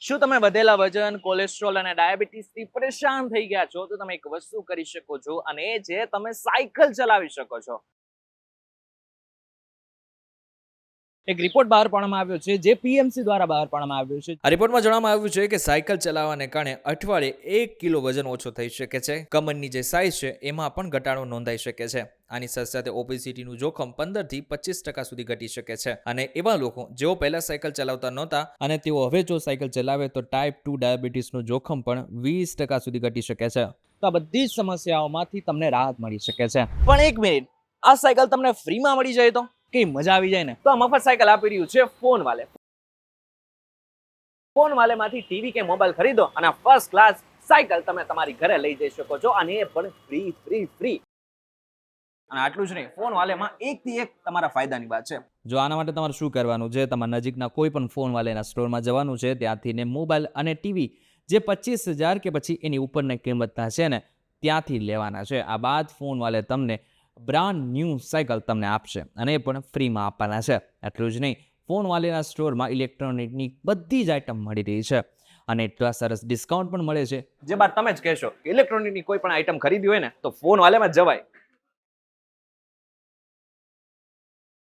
શું તમે વધેલા વજન, કોલેસ્ટ્રોલ અને ડાયાબિટીસથી પરેશાન થઈ ગયા છો? તો તમે એક વસ્તુ કરી શકો છો અને એ છે તમે સાયકલ ચલાવી શકો છો. એક રિપોર્ટ બહાર પાડવામાં આવ્યો છે જે પીએમસી દ્વારા બહાર પાડવામાં આવ્યો છે. આ રિપોર્ટમાં જણાવવામાં આવ્યું છે કે સાયકલ ચલાવવાને કારણે અઠવાડિયે 1 કિલો વજન ઓછો થઈ શકે છે. કમરની જે સાઇઝ છે એમાં પણ ઘટાડો નોંધાઈ શકે છે. આની સાથે સાથે ઓબેસિટીનું જોખમ 15 થી 25% સુધી ઘટી શકે છે. અને એવા લોકો જેઓ પહેલા સાયકલ ચલાવતા નહોતા અને તેઓ હવે જો સાયકલ ચલાવે તો ટાઈપ 2 ડાયાબિટીસનું જોખમ પણ 20% સુધી ઘટી શકે છે. તો આ બધી જ સમસ્યાઓમાંથી તમને રાહત મળી શકે છે. પણ એક મિનિટ, આ સાયકલ તમને ફ્રીમાં મળી જાય તો કઈ મજા આવી જાય ને. તો આ મફત સાયકલ આપી રહ્યું છે ફોન વાલે. ફોન વાલેમાંથી ટીવી કે મોબાઈલ ખરીદો અને ફર્સ્ટ ક્લાસ સાયકલ તમે તમારી ઘરે લઈ જઈ શકો છો અને એ પણ ફ્રી. અને આટલું જ નહીં, ફોન વાલેમાં એકથી એક તમારા ફાયદાની વાત છે. જો આના માટે તમારે શું કરવાનું છે, તમારા નજીકના કોઈ પણ ફોન વાલેના સ્ટોરમાં જવાનું છે. ત્યાંથી ને મોબાઈલ અને ટીવી જે 25,000 કે પછી એની ઉપરની કિંમતના છે ને ત્યાંથી લેવાના છે. આ બાદ ફોન વાલે તમને બ્રાન્ડ ન્યૂ સાયકલ તમને આપશે અને એ પણ ફ્રીમાં આપવાના છે. એટલું જ નહીં, ફોન વાલેના સ્ટોરમાં ઇલેક્ટ્રોનિકની બધી જ આઇટમ મળી રહી છે અને એટલા સરસ ડિસ્કાઉન્ટ પણ મળે છે. જે બાદ તમે જ કહેશો કે ઇલેક્ટ્રોનિકની કોઈ પણ આઇટમ ખરીદી હોય ને તો ફોન વાલેમાં જ જવાય.